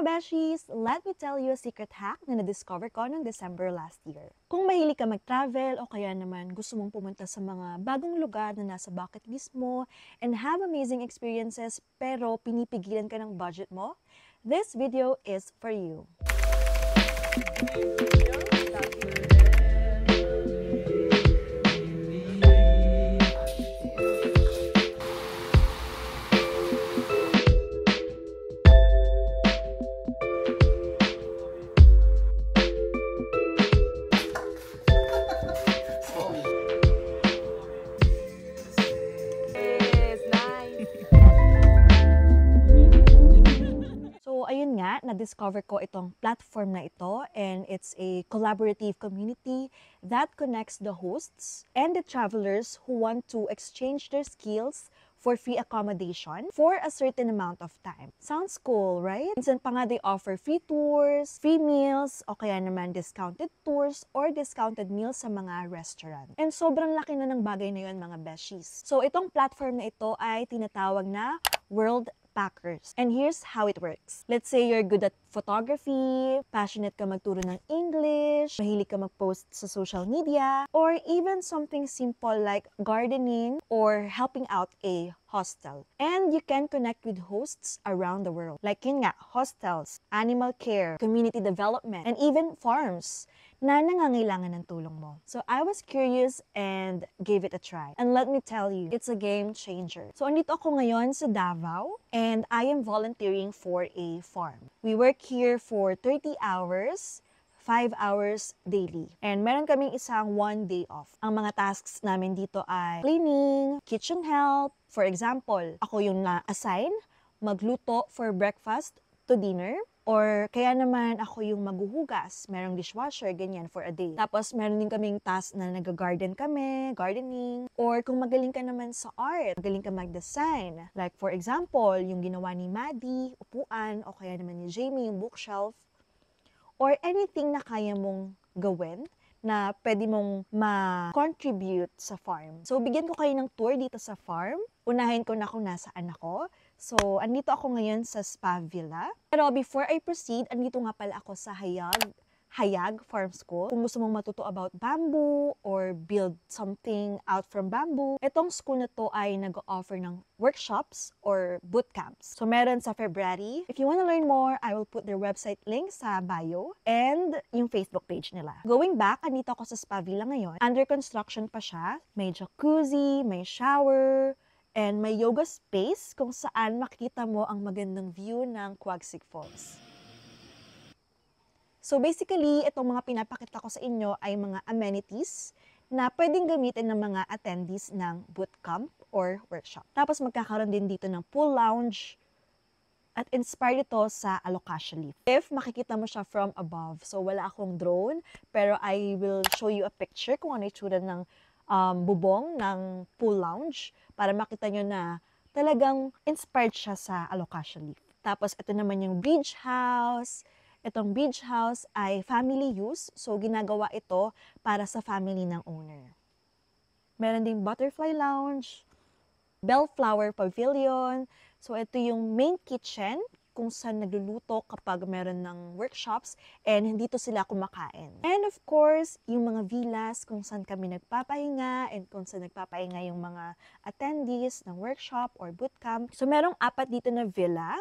mga beshies! Let me tell you a secret hack na na-discover ko noong December last year. Kung mahilig ka mag-travel o kaya naman gusto mong pumunta sa mga bagong lugar na nasa bucket list mo and have amazing experiences pero pinipigilan ka ng budget mo, this video is for you. So, ayun nga, na-discover ko itong platform na ito and it's a collaborative community that connects the hosts and the travelers who want to exchange their skills for free accommodation for a certain amount of time. Sounds cool, right? Minsan pa nga they offer free tours, free meals, o kaya naman discounted tours or discounted meals sa mga restaurant. And sobrang laki na ng bagay na yun, mga beshies. So, itong platform na ito ay tinatawag na World Packers. And here's how it works. Let's say you're good at photography, passionate ka magturo ng English, mahilig ka mag-post sa social media, or even something simple like gardening or helping out a hostel. And you can connect with hosts around the world. Like yun nga, hostels, animal care, community development, and even farms na nangangailangan ng tulong mo. So I was curious and gave it a try. And let me tell you, it's a game changer. So andito ako ngayon sa Davao and I am volunteering for a farm. We work here for 30 hours, 5 hours daily. And meron kaming isang 1 day off. Ang mga tasks namin dito ay cleaning, kitchen help. For example, ako yung na-assign magluto for breakfast to dinner. Or kaya naman ako yung maghuhugas, merong dishwasher, ganyan for a day. Tapos meron din kaming task na nag-garden kami, gardening. Or kung magaling ka naman sa art, magaling ka mag-design. Like for example, yung ginawa ni Maddie, upuan, o kaya naman ni Jamie, yung bookshelf. Or anything na kaya mong gawin na pwede mong ma-contribute sa farm. So, bigyan ko kayo ng tour dito sa farm. Unahin ko na kung nasaan ako. So, andito ako ngayon sa Spa Villa. Pero before I proceed, andito nga pala ako sa Hayag Farm School. Kung gusto mong matuto about bamboo or build something out from bamboo, itong school na to ay nag-offer ng workshops or boot camps. So, meron sa February. If you wanna learn more, I will put their website link sa bio and yung Facebook page nila. Going back, andito ako sa Spa Villa ngayon. Under construction pa siya. May jacuzzi, may shower, and may yoga space kung saan makikita mo ang magandang view ng Quagsig Falls. So basically, itong mga pinapakita ko sa inyo ay mga amenities na pwedeng gamitin ng mga attendees ng bootcamp or workshop. Tapos magkakaroon din dito ng pool lounge at inspired ito sa Alocasia Leaf. If makikita mo siya from above, so wala akong drone, pero I will show you a picture kung ano itsura ng bubong ng pool lounge para makita nyo na talagang inspired siya sa Alocasia Leaf. Tapos ito naman yung beach house. Itong beach house ay family use, so ginagawa ito para sa family ng owner. Meron ding butterfly lounge, bellflower pavilion. So ito yung main kitchen kung saan nagluluto kapag meron ng workshops and dito sila kumakain. And of course, yung mga villas kung saan kami nagpapahinga and kung saan nagpapahinga yung mga attendees ng workshop or bootcamp. So merong 4 dito na villa.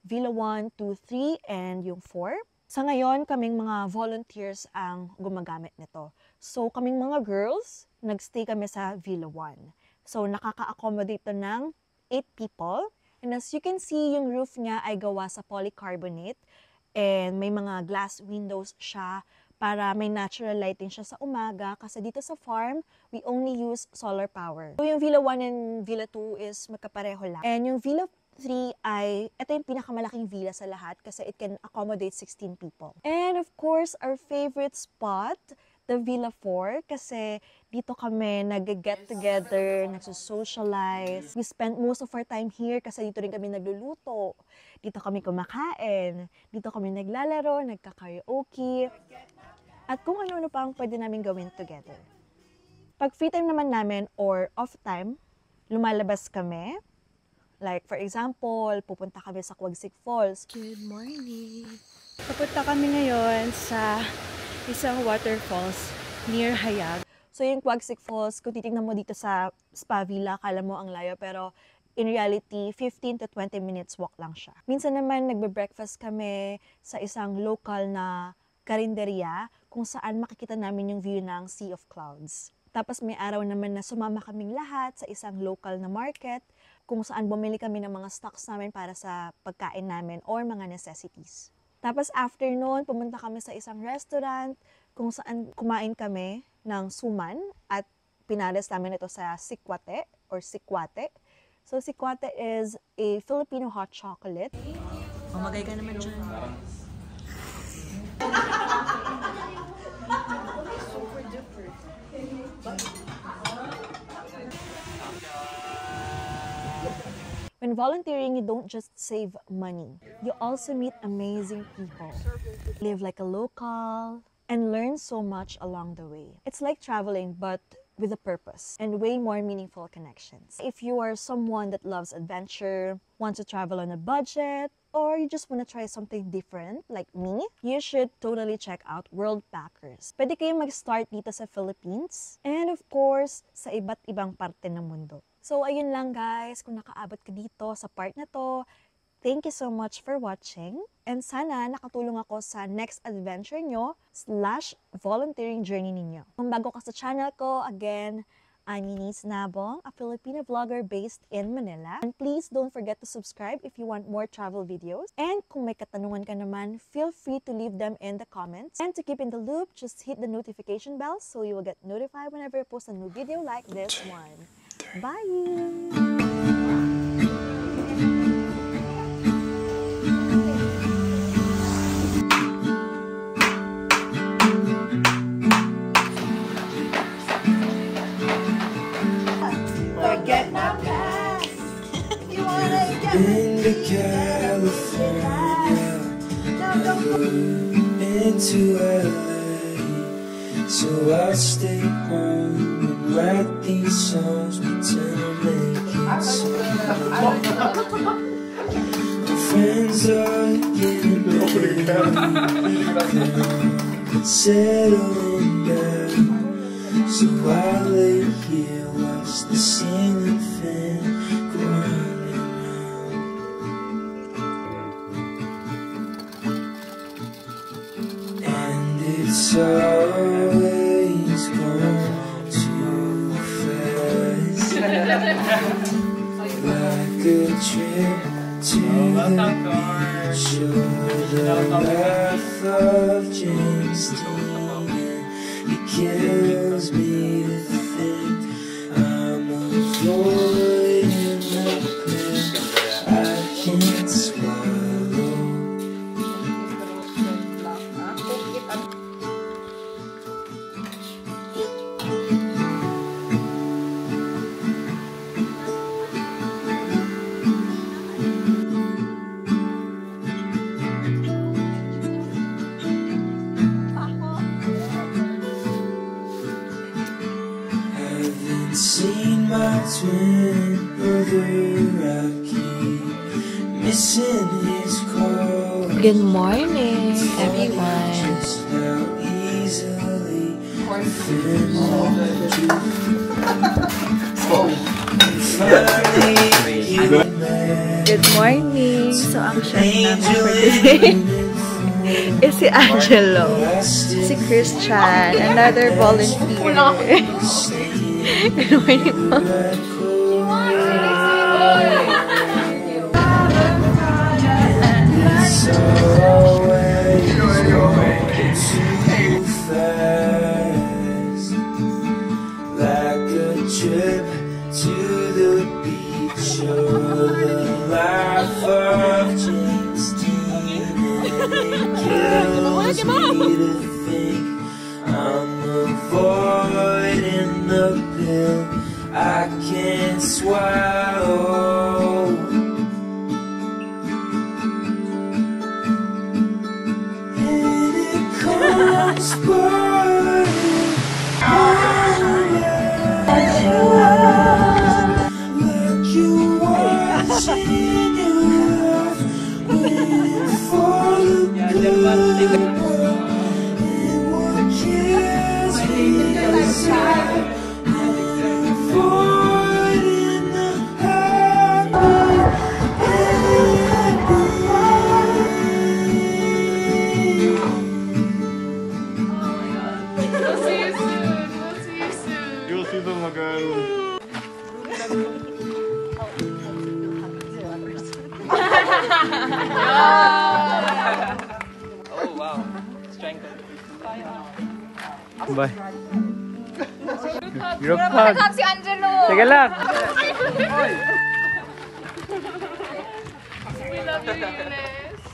Villa 1, 2, 3, and yung 4. Sa ngayon, kaming mga volunteers ang gumagamit nito. So kaming mga girls, nagstay kami sa Villa 1. So nakaka-accommodate to ng 8 people. And as you can see, yung roof niya ay gawa sa polycarbonate and may mga glass windows siya para may natural lighting siya sa umaga kasi dito sa farm, we only use solar power. So yung Villa 1 and Villa 2 is magkapareho lang. And yung Villa 3 ay, ito yung pinakamalaking villa sa lahat kasi it can accommodate 16 people. And of course, our favorite spot, the Villa 4 kasi dito kami nag-get together, nagso-socialize. We spent most of our time here kasi dito rin kami nagluluto. Dito kami kumakain. Dito kami naglalaro, nagka-karaoke. At kung ano-ano pa ang pwede namin gawin together. Pag free time naman namin or off time, lumalabas kami. Like, for example, pupunta kami sa Quagsig Falls. Good morning! Papunta kami ngayon sa isang waterfalls near Hayag. So, yung Quagsig Falls, kung titignan mo dito sa Spa Villa, kala mo ang layo, pero in reality, 15 to 20 minutes walk lang siya. Minsan naman, nagbe-breakfast kami sa isang local na karinderya kung saan makikita namin yung view ng Sea of Clouds. Tapos may araw naman na sumama kaming lahat sa isang local na market kung saan bumili kami ng mga stocks namin para sa pagkain namin or mga necessities. Tapos after noon, pumunta kami sa isang restaurant kung saan kumain kami ng suman at pinares namin ito sa sikwate or sikwate. So sikwate is a Filipino hot chocolate. Mamagay ka naman dyan. When volunteering, you don't just save money. You also meet amazing people, live like a local, and learn so much along the way. It's like traveling, but with a purpose and way more meaningful connections. If you are someone that loves adventure, wants to travel on a budget, or you just want to try something different like me, you should totally check out World Packers. Pwede kayong mag-start dito sa Philippines and of course, sa iba't ibang parte ng mundo. So ayun lang guys, kung nakaabot ka dito sa part na to, thank you so much for watching. And sana nakatulong ako sa next adventure nyo / volunteering journey ninyo. Kung bago ka sa channel ko, again, I'm Eunice Nabong, a Filipino vlogger based in Manila. And please don't forget to subscribe if you want more travel videos. And kung may katanungan ka naman, feel free to leave them in the comments. And to keep in the loop, just hit the notification bell so you will get notified whenever I post a new video like this one. Bye! Been to California, never been to LA, so I'll stay home and write these songs, pretend I'm making songs. My friends are getting married, they're settling down, so I lay here, watch the ceiling fan go round and round. And it's always gone too fast, like a trip to the beach or the life of James Dean. It kills me to think I'm avoiding the pain I can't swallow. Haven't seen my twin brother Rocky, missing his call. Good morning, everyone. Just how easily offended you. Finally, you met. Good morning. So, ang chef namin for today is si Angelo, si Christian, another volunteer. Good morning po. It's always going too fast, like a trip to the beach or the life of James Dean. And it kills me to think I'm avoiding the pill I can't swallow. And it comes burning like you watching And what kills me inside, void in the heartbeat. We'll see you soon. We'll see you soon. You'll see them again. Oh, wow. Strength. Bye. Group hug. Si Angelo. Sige lang. We love you, Eunice.